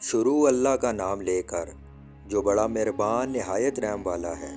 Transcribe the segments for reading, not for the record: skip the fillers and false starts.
شروع اللہ کا نام لے کر جو بڑا مہربان نہایت رحم والا ہے۔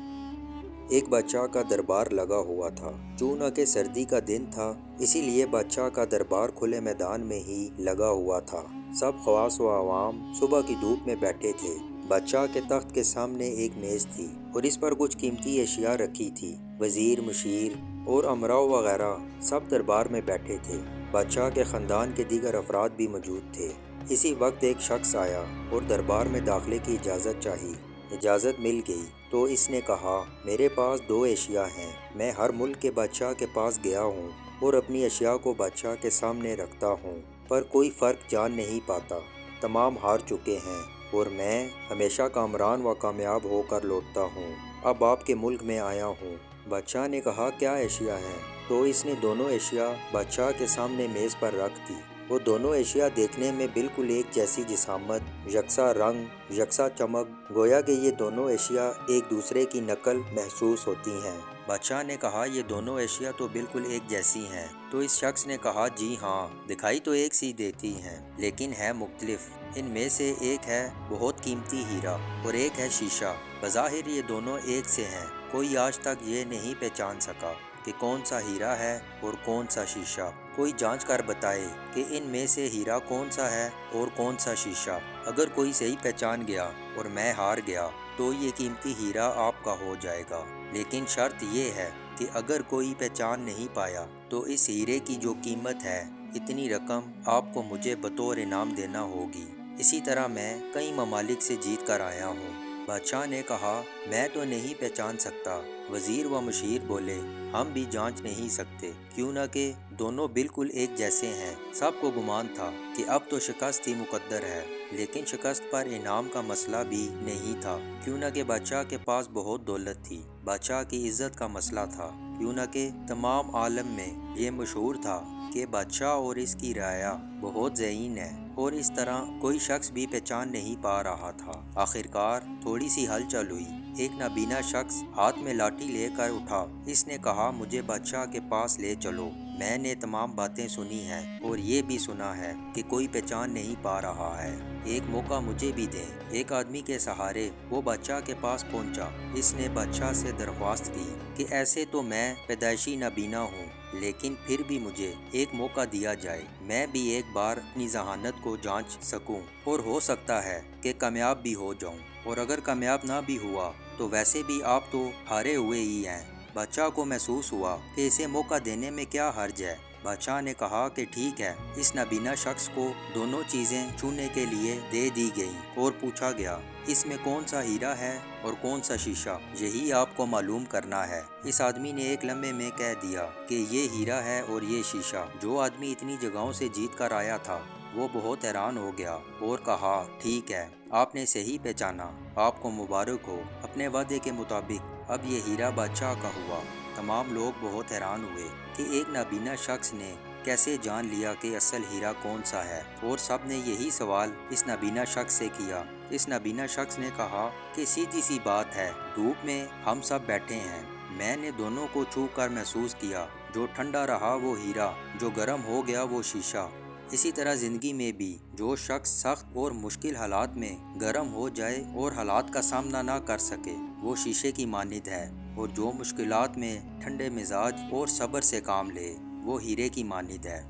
ایک بادشاہ کا دربار لگا ہوا تھا۔ چونکہ سردی کا دن تھا، اسی لیے بادشاہ کا دربار کھلے میدان میں ہی لگا ہوا تھا۔ سب خواص و عوام صبح کی دھوپ میں بیٹھے تھے۔ بادشاہ کے تخت کے سامنے ایک میز تھی اور اس پر کچھ قیمتی اشیاء رکھی تھی۔ وزیر، مشیر اور امراء وغیرہ سب دربار میں بیٹھے تھے۔ بادشاہ کے خاندان کے دیگر افراد بھی موجود تھے۔ اسی وقت ایک شخص آیا اور دربار میں داخلے کی اجازت چاہی۔ اجازت مل گئی تو اس نے کہا، میرے پاس 2 اشیاء ہیں۔ میں ہر ملک کے بادشاہ کے پاس گیا ہوں اور اپنی اشیاء کو بادشاہ کے سامنے رکھتا ہوں، پر کوئی فرق جان نہیں پاتا۔ تمام ہار چکے ہیں اور میں ہمیشہ کامران و کامیاب ہو کر لوٹتا ہوں۔ اب آپ کے ملک میں آیا ہوں۔ بادشاہ نے کہا، کیا اشیاء ہیں؟ تو اس نے دونوں اشیاء بادشاہ کے سامنے میز پر رکھ دی۔ وہ دونوں اشیاء دیکھنے میں بالکل ایک جیسی جسامت، یکساں رنگ، یکساں چمک، گویا کہ یہ دونوں اشیاء ایک دوسرے کی نقل محسوس ہوتی ہیں۔ بادشاہ نے کہا، یہ دونوں اشیاء تو بالکل ایک جیسی ہیں۔ تو اس شخص نے کہا، جی ہاں، دکھائی تو ایک سی دیتی ہیں، لیکن ہے مختلف۔ ان میں سے ایک ہے بہت قیمتی ہیرا اور ایک ہے شیشہ۔ بظاہر یہ دونوں ایک سے ہیں، کوئی آج تک یہ نہیں پہچان سکا کہ کون سا ہیرا ہے اور کون سا شیشہ۔ کوئی جانچ کر بتائے کہ ان میں سے ہیرا کون سا ہے اور کون سا شیشہ۔ اگر کوئی صحیح پہچان گیا اور میں ہار گیا تو یہ قیمتی ہیرا آپ کا ہو جائے گا، لیکن شرط یہ ہے کہ اگر کوئی پہچان نہیں پایا تو اس ہیرے کی جو قیمت ہے، اتنی رقم آپ کو مجھے بطور انعام دینا ہوگی۔ اسی طرح میں کئی ممالک سے جیت کر آیا ہوں۔ بادشاہ نے کہا، میں تو نہیں پہچان سکتا۔ وزیر و مشیر بولے، ہم بھی جانچ نہیں سکتے، کیوں نہ کہ دونوں بالکل ایک جیسے ہیں۔ سب کو گمان تھا کہ اب تو شکست ہی مقدر ہے، لیکن شکست پر انعام کا مسئلہ بھی نہیں تھا، کیوں نہ کہ بادشاہ کے پاس بہت دولت تھی۔ بادشاہ کی عزت کا مسئلہ تھا، کیوں نہ کہ تمام عالم میں یہ مشہور تھا کہ بادشاہ اور اس کی رعایا بہت ذہین ہے، اور اس طرح کوئی شخص بھی پہچان نہیں پا رہا تھا۔ آخرکار تھوڑی سی ہلچل ہوئی۔ ایک نابینا شخص ہاتھ میں لاٹھی لے کر اٹھا۔ اس نے کہا، مجھے بادشاہ کے پاس لے چلو۔ میں نے تمام باتیں سنی ہیں اور یہ بھی سنا ہے کہ کوئی پہچان نہیں پا رہا ہے۔ ایک موقع مجھے بھی دیں۔ ایک آدمی کے سہارے وہ بادشاہ کے پاس پہنچا۔ اس نے بادشاہ سے درخواست کی کہ ایسے تو میں پیدائشی نابینا ہوں، لیکن پھر بھی مجھے ایک موقع دیا جائے، میں بھی ایک بار اپنی ذہانت کو جانچ سکوں، اور ہو سکتا ہے کہ کامیاب بھی ہو جاؤں، اور اگر کامیاب نہ بھی ہوا تو ویسے بھی آپ تو ہارے ہوئے ہی ہیں۔ بادشاہ کو محسوس ہوا کہ اسے موقع دینے میں کیا حرج ہے۔ بادشاہ نے کہا کہ ٹھیک ہے۔ اس نابینا شخص کو دونوں چیزیں چھونے کے لیے دے دی گئیں اور پوچھا گیا، اس میں کون سا ہیرا ہے اور کون سا شیشہ؟ یہی آپ کو معلوم کرنا ہے۔ اس آدمی نے ایک لمحے میں کہہ دیا کہ یہ ہیرا ہے اور یہ شیشہ۔ جو آدمی اتنی جگہوں سے جیت کر آیا تھا وہ بہت حیران ہو گیا اور کہا، ٹھیک ہے، آپ نے صحیح پہچانا، آپ کو مبارک ہو۔ اپنے وعدے کے مطابق اب یہ ہیرا بادشاہ کا ہوا۔ تمام لوگ بہت حیران ہوئے کہ ایک نابینا شخص نے کیسے جان لیا کہ اصل ہیرا کون سا ہے، اور سب نے یہی سوال اس نابینا شخص سے کیا۔ اس نابینا شخص نے کہا کہ سیدھی سی بات ہے، دھوپ میں ہم سب بیٹھے ہیں، میں نے دونوں کو چھو کر محسوس کیا، جو ٹھنڈا رہا وہ ہیرا، جو گرم ہو گیا وہ شیشہ۔ اسی طرح زندگی میں بھی جو شخص سخت اور مشکل حالات میں گرم ہو جائے اور حالات کا سامنا نہ کر سکے، وہ شیشے کی مانند ہے، اور جو مشکلات میں ٹھنڈے مزاج اور صبر سے کام لے، وہ ہیرے کی مانند ہے۔